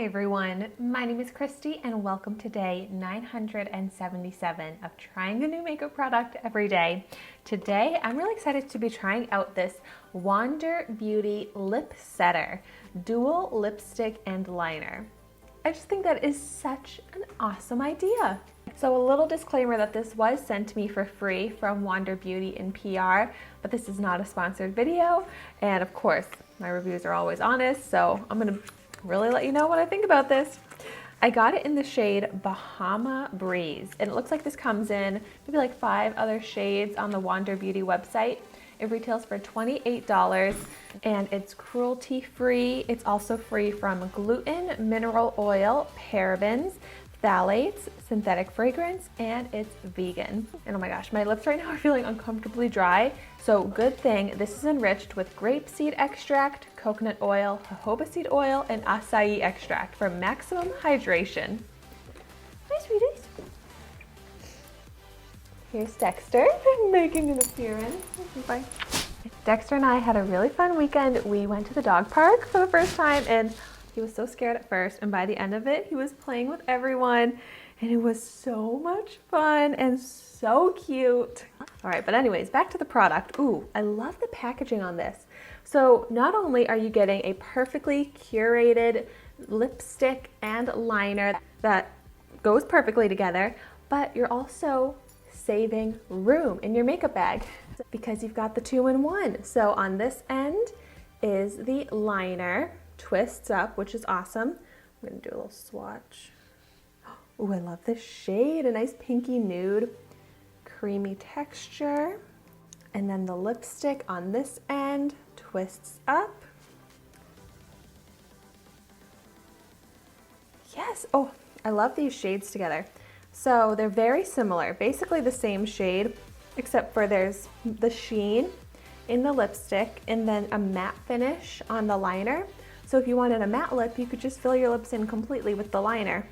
Hi everyone, my name is Christy and welcome to day 977 of trying a new makeup product every day. Today I'm really excited to be trying out this Wander Beauty Lipsetter dual lipstick and liner. I just think that is such an awesome idea. So a little disclaimer that this was sent to me for free from Wander Beauty in PR, but this is not a sponsored video. And of course, my reviews are always honest, so I'm gonna really let you know what I think about this. I got it in the shade Bahama Breeze, and it looks like this comes in maybe like 5 other shades on the Wander Beauty website. It retails for $28 and it's cruelty-free. It's also free from gluten, mineral oil, parabens, phthalates, synthetic fragrance, and it's vegan. And oh my gosh, my lips right now are feeling uncomfortably dry. So good thing this is enriched with grapeseed extract, coconut oil, jojoba seed oil, and acai extract for maximum hydration. Hi, sweeties. Here's Dexter making an appearance. Bye. Dexter and I had a really fun weekend. We went to the dog park for the first time and he was so scared at first, and by the end of it, he was playing with everyone, and it was so much fun and so cute. All right, but anyways, back to the product. Ooh, I love the packaging on this. So not only are you getting a perfectly curated lipstick and liner that goes perfectly together, but you're also saving room in your makeup bag because you've got the 2-in-1. So on this end is the liner, twists up, which is awesome. I'm gonna do a little swatch. Oh, I love this shade, a nice pinky nude, creamy texture. And then the lipstick on this end twists up. Yes, oh, I love these shades together. So they're very similar, basically the same shade, except for there's the sheen in the lipstick and then a matte finish on the liner. So if you wanted a matte lip, you could just fill your lips in completely with the liner.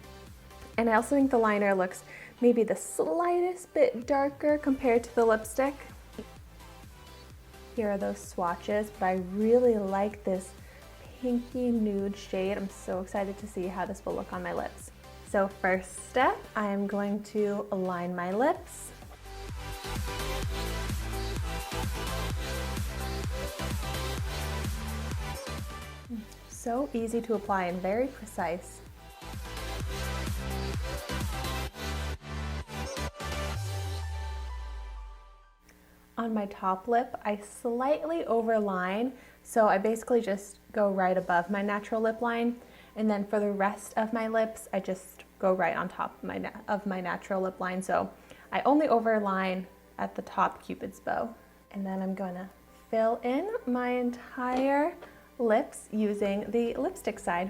And I also think the liner looks maybe the slightest bit darker compared to the lipstick. Here are those swatches, but I really like this pinky nude shade. I'm so excited to see how this will look on my lips. So first step, I'm going to align my lips. So easy to apply and very precise. On my top lip, I slightly overline, so I basically just go right above my natural lip line, and then for the rest of my lips, I just go right on top of my natural lip line. So I only overline at the top Cupid's bow. And then I'm gonna fill in my entire lips using the lipstick side.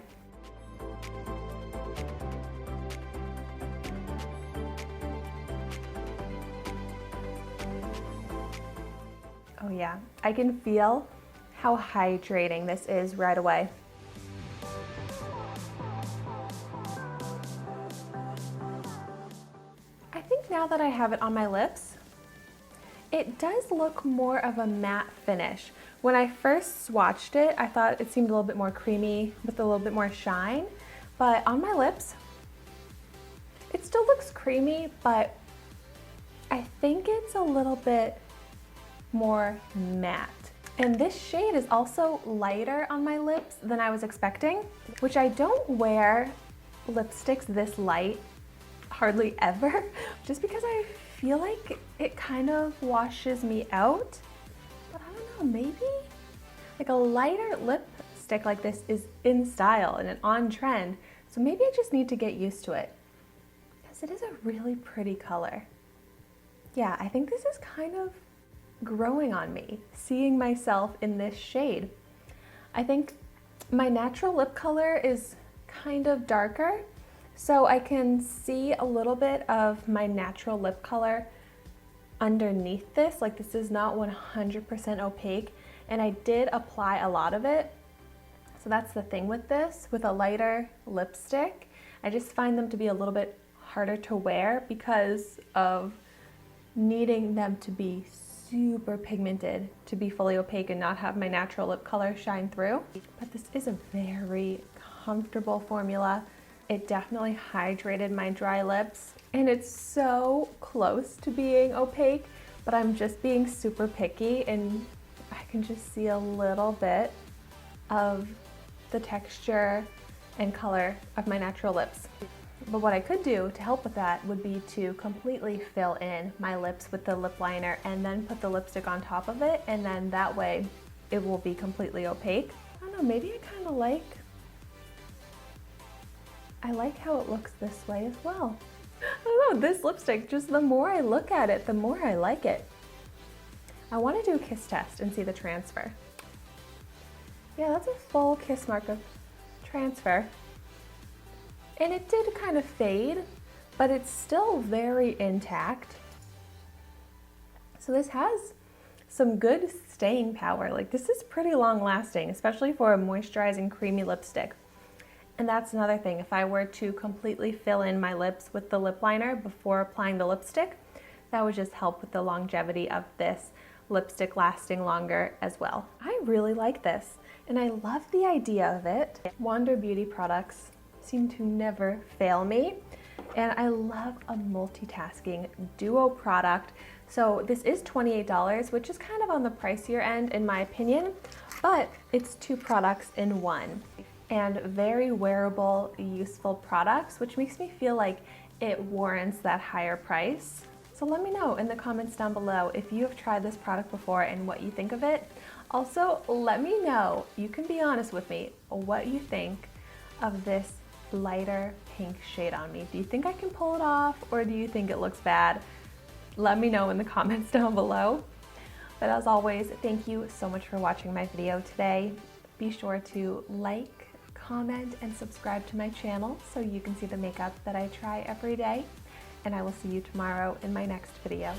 Oh yeah, I can feel how hydrating this is right away. I think now that I have it on my lips, it does look more of a matte finish. When I first swatched it, I thought it seemed a little bit more creamy with a little bit more shine, but on my lips, it still looks creamy, but I think it's a little bit more matte. And this shade is also lighter on my lips than I was expecting, which I don't wear lipsticks this light hardly ever, just because I feel like it kind of washes me out. But I don't know, maybe like a lighter lipstick like this is in style and on trend. So maybe I just need to get used to it because it is a really pretty color. Yeah, I think this is kind of growing on me, seeing myself in this shade. I think my natural lip color is kind of darker, so I can see a little bit of my natural lip color underneath this. Like, this is not 100% opaque, and I did apply a lot of it. So that's the thing with this, with a lighter lipstick. I just find them to be a little bit harder to wear because of needing them to be super pigmented to be fully opaque and not have my natural lip color shine through. But this is a very comfortable formula. It definitely hydrated my dry lips, and it's so close to being opaque, but I'm just being super picky and I can just see a little bit of the texture and color of my natural lips. But what I could do to help with that would be to completely fill in my lips with the lip liner and then put the lipstick on top of it, and then that way it will be completely opaque. I don't know, maybe I kind of like how it looks this way as well. I don't know, this lipstick, just the more I look at it, the more I like it. I want to do a kiss test and see the transfer. Yeah, that's a full kiss mark of transfer. And it did kind of fade, but it's still very intact. So this has some good staying power. Like, this is pretty long lasting, especially for a moisturizing creamy lipstick. And that's another thing. If I were to completely fill in my lips with the lip liner before applying the lipstick, that would just help with the longevity of this lipstick lasting longer as well. I really like this, and I love the idea of it. Wander Beauty products seem to never fail me, and I love a multitasking duo product. So this is $28, which is kind of on the pricier end in my opinion, but it's 2 products in one, and very wearable, useful products, which makes me feel like it warrants that higher price. So let me know in the comments down below if you have tried this product before and what you think of it. Also, let me know, you can be honest with me, what you think of this lighter pink shade on me. Do you think I can pull it off, or do you think it looks bad? Let me know in the comments down below. But as always, thank you so much for watching my video today. Be sure to like, comment, and subscribe to my channel so you can see the makeup that I try every day. And I will see you tomorrow in my next video.